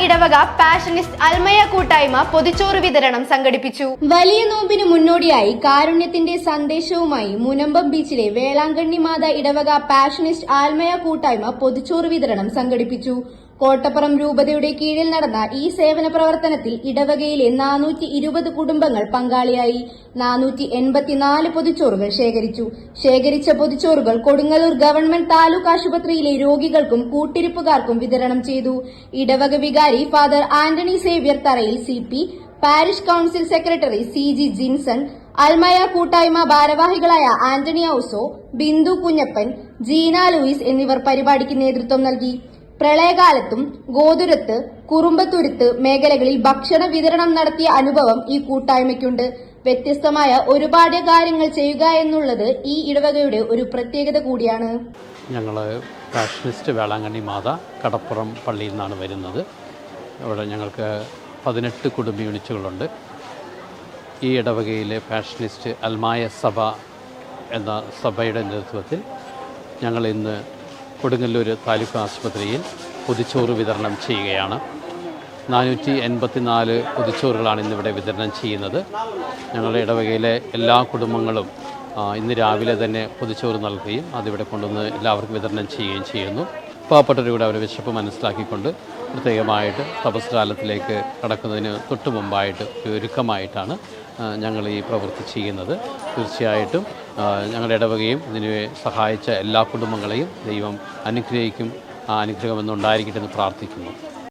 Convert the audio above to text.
ഇടവക പാഷനിസ്റ്റ് അൽമയ കൂട്ടായ്മ പൊതിച്ചോറ് വിതരണം സംഘടിപ്പിച്ചു. വലിയ നോമ്പിന് മുന്നോടിയായി കാരുണ്യത്തിന്റെ സന്ദേശവുമായി മുനമ്പം ബീച്ചിലെ വേളാങ്കണ്ണി മാത ഇടവക പാഷനിസ്റ്റ് അൽമയ കൂട്ടായ്മ പൊതിച്ചോറ് വിതരണം സംഘടിപ്പിച്ചു. കോട്ടപ്പുറം രൂപതയുടെ കീഴിൽ നടന്ന ഈ സേവന പ്രവർത്തനത്തിൽ ഇടവകയിലെ 420 കുടുംബങ്ങൾ പങ്കാളിയായി. 484 പൊതിച്ചോറുകൾ ശേഖരിച്ചു. ശേഖരിച്ച പൊതിച്ചോറുകൾ കൊടുങ്ങല്ലൂർ ഗവൺമെന്റ് താലൂക്ക് ആശുപത്രിയിലെ രോഗികൾക്കും കൂട്ടിരിപ്പുകാർക്കും വിതരണം ചെയ്തു. ഇടവക വികാരി father Antony Xavier Tharayil CP, parish council secretary CG Jinson, അൽമയ കൂട്ടായ്മ ഭാരവാഹികളായ ആന്റണി ഔസോ, ബിന്ദു കുഞ്ഞപ്പൻ, ജീന ലൂയിസ് എന്നിവർ പരിപാടിക്ക് നേതൃത്വം നൽകി. പ്രളയകാലത്തും ഗോതുരത്ത്, കുറുമ്പത്തുരുത്ത് മേഖലകളിൽ ഭക്ഷണ വിതരണം നടത്തിയ അനുഭവം ഈ കൂട്ടായ്മയ്ക്കുണ്ട്. വ്യത്യസ്തമായ ഒരുപാട് കാര്യങ്ങൾ ചെയ്യുക എന്നുള്ളത് ഈ ഇടവകയുടെ ഒരു പ്രത്യേകത കൂടിയാണ്. ഞങ്ങൾ പാഷനിസ്റ്റ് വേളാങ്കണ്ണി മാത കടപ്പുറം പള്ളിയിൽ നിന്നാണ് വരുന്നത്. ഇവിടെ ഞങ്ങൾക്ക് 18 കുടുംബ യൂണിറ്റുകളുണ്ട്. ഈ ഇടവകയിലെ പാഷനിസ്റ്റ് അൽമായ സഭ എന്ന സഭയുടെ നേതൃത്വത്തിൽ ഞങ്ങൾ ഇന്ന് കൊടുങ്ങല്ലൂർ താലൂക്ക് ആശുപത്രിയിൽ പൊതിച്ചോറ് വിതരണം ചെയ്യുകയാണ്. 484 പൊതിച്ചോറുകളാണ് ഇന്നിവിടെ വിതരണം ചെയ്യുന്നത്. ഞങ്ങളുടെ ഇടവകയിലെ എല്ലാ കുടുംബങ്ങളും ഇന്ന് രാവിലെ തന്നെ പൊതിച്ചോറ് നൽകുകയും അതിവിടെ കൊണ്ടുവന്ന് എല്ലാവർക്കും വിതരണം ചെയ്യുകയും ചെയ്യുന്നു. പാവപ്പെട്ടവരുടെ അവരുടെ വിശപ്പ് മനസ്സിലാക്കിക്കൊണ്ട് പ്രത്യേകമായിട്ട് തപസ് കാലത്തിലേക്ക് കടക്കുന്നതിന് തൊട്ട് മുമ്പായിട്ട് ഒരുക്കമായിട്ടാണ് ഞങ്ങൾ ഈ പ്രവൃത്തി ചെയ്യുന്നത്. തീർച്ചയായിട്ടും ഞങ്ങളുടെ ഇടവകയും ഇതിനെ സഹായിച്ച എല്ലാ കുടുംബങ്ങളെയും ദൈവം അനുഗ്രഹിക്കും. ആ അനുഗ്രഹം എന്നുണ്ടായിരിക്കട്ടെ എന്ന് പ്രാർത്ഥിക്കുന്നു.